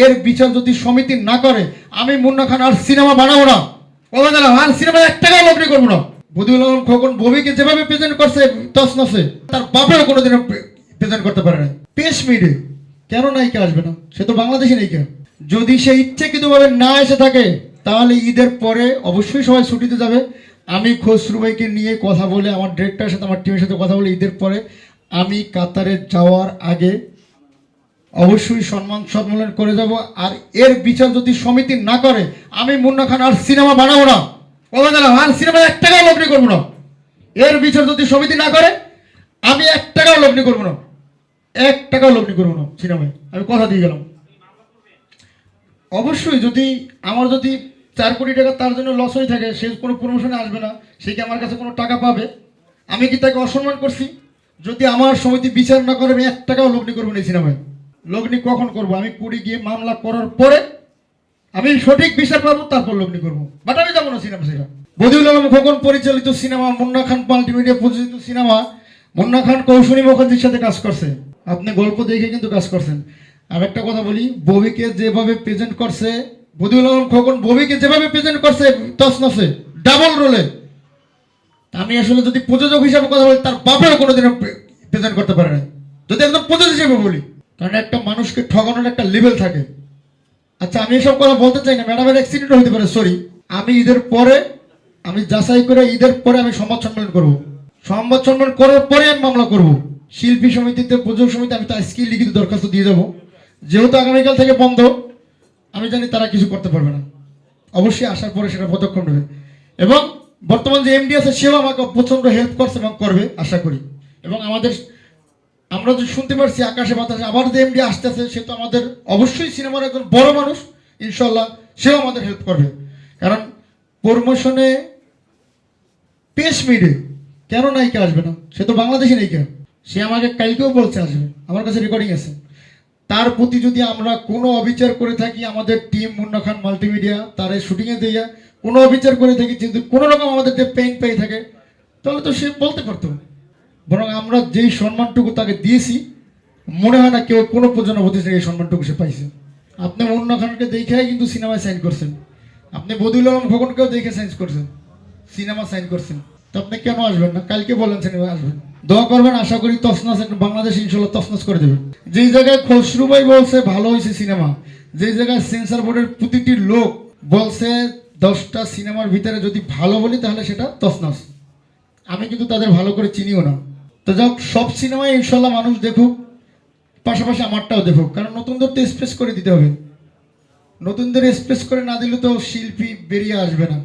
এর বিচার যদি সমিতি না করে আমি মুন্না খান আর সিনেমা বানাবো না। আর সিনেমা 1 টাকাও লগ্নি করবো না। বদিউল আলম খোকন ববিকে যেভাবে প্রেজেন্ট করছে তছনছে, তার বাপেও কোনোদিনও প্রেজেন্ট করতে পারে না। পেশ মিডে কেন নায়িকা আসবে না? সে তো বাংলাদেশি নায়িকা। যদি সে ইচ্ছাকৃতভাবে না এসে থাকে তাহলে ঈদের পরে অবশ্যই সবাই ছুটিতে যাবে। আমি খসরু ভাইকে নিয়ে কথা বলে, আমার ডিরেক্টরের সাথে, আমার টিমের সাথে কথা বলে ঈদের পরে আমি কাতারে যাওয়ার আগে অবশ্যই সম্মেলন করে যাব। আর এর বিচার যদি সমিতি না করে আমি মুন্না খান আর সিনেমা বানাবো না। আর সিনেমা 1 টাকাও লগ্নি করবো না। এর বিচার যদি সমিতি না করে আমি 1 টাকাও লগ্নি করবো না। 1 টাকাও লগ্নি করবো না সিনেমায়, আমি কথা দিয়ে গেলাম। অবশ্যই যদি আমার 4 কোটি টাকা তার জন্য লস হয়ে থাকে, সে কোনো প্রমোশনে আসবে না, সে কি আমার কাছে কোনো টাকা পাবে? আমি কি তাকে অসম্মান করছি? যদি আমার সমিতি বিচার না করে আমি 1 টাকাও লগ্নি করবো না এই সিনেমায়। লগ্নি কখন করবো? আমি কুড়ি গিয়ে মামলা করার পরে আমি সঠিক বিচার পাবো, তারপর লগ্নি করবো। বাট আমি যাবো না সিনেমা। সেটা বদিউল আলম খোকন পরিচালিত সিনেমা, মুন্না খান মাল্টিমিডিয়া প্রযোজিত সিনেমা। মুন্না খান কৌশলী মুখার্জির সাথে কাজ করছে, আপনি গল্প দেখে কিন্তু কাজ করছেন। আর একটা কথা বলি, ববিকে যেভাবে প্রেজেন্ট করছে বদিউল আলম খোকন, ববিকে যেভাবে প্রেজেন্ট করছে তছনছে, ডাবল রোলে। আমি আসলে যদি প্রযোজক হিসাবে কথা বলি, তার বাপেও কোনোদিনও প্রেজেন্ট করতে পারে না, যদি একদম প্রযোজক হিসেবে বলি। কারণ একটা মানুষকে ঠকানোর একটা লেভেল থাকে। আচ্ছা, আমি এসব কথা বলতে চাই না, ম্যাডামের অ্যাক্সিডেন্ট হতে পারে, সরি। আমি ঈদের পরে, আমি যাচাই করে ঈদের পরে আমি সংবাদ সম্মেলন করবো। সংবাদ সম্মেলন করার পরে আমি মামলা করব। শিল্পী সমিতিতে, প্রযোজক সমিতি, আমি তো আজকেই লিখিত দরখাস্ত দিয়ে যাবো। যেহেতু আগামীকাল থেকে বন্ধ, আমি জানি তারা কিছু করতে পারবে না। অবশ্যই আসার পরে সেটা পদক্ষেপ নেবে। এবং বর্তমান যে এমডি আছে সেও আমাকে প্রচণ্ড হেল্প করছে এবং করবে আশা করি। এবং আমরা যে শুনতে পারছি আকাশে বাতাসে আবার যে এমডি আসতেছে, সে তো আমাদের অবশ্যই সিনেমার একজন বড় মানুষ, ইনশাল্লাহ সেও আমাদের হেল্প করবে। কারণ প্রমোশনে পেশ মিডে কেন নায়িকা আসবে না? সে তো বাংলাদেশি নায়িকা। সে আমাকে কালকেও বলছে আসবে, আমার কাছে রেকর্ডিং আছে। তার প্রতি যদি আমরা কোনো অবিচার করে থাকি, আমাদের টিম মুন্না খান মাল্টিমিডিয়া তার শুটিংয়ে দিয়ে কোনো অবিচার করে থাকি, যদি কোনো রকম আমাদের যে পেইন পেয়ে থাকে, তাহলে তো সে বলতে পারতো। বরং আমরা যেই সম্মানটুকু তাকে দিয়েছি, মনে হয় না কেউ কোনো প্রযোজনা প্রতিষ্ঠানে এই সম্মানটুকু সে পাইছে। আপনি মুন্না খানকে দেখেই কিন্তু সিনেমায় সাইন করছেন, আপনি বদিউল আলম খোকনকেও দেখে সাইন করছেন, সিনেমা সাইন করছেন। তো আপনি কেন আসবেন না? কালকে বলেন সিনেমা আসবেন, দোয়া করবেন। আশা করি তছনছ বাংলাদেশ ইনশাল্লাহ তছনছ করে দেবেন। যেই জায়গায় খসরু ভাই বলছে ভালো হয়েছে সিনেমা, যেই জায়গায় সেন্সর বোর্ডের প্রতিটি লোক বলছে 10টা সিনেমার ভিতরে যদি ভালো বলি তাহলে সেটা তছনছ, আমি কিন্তু তাদের ভালো করে চিনিও না। তো যাক, সব সিনেমায় ইনশাল্লাহ মানুষ দেখুক, পাশাপাশি আমারটাও দেখুক। কারণ নতুনদের তো স্পেস করে দিতে হবে, নতুনদের স্পেস করে না দিলে তো শিল্পী বেরিয়ে আসবে না।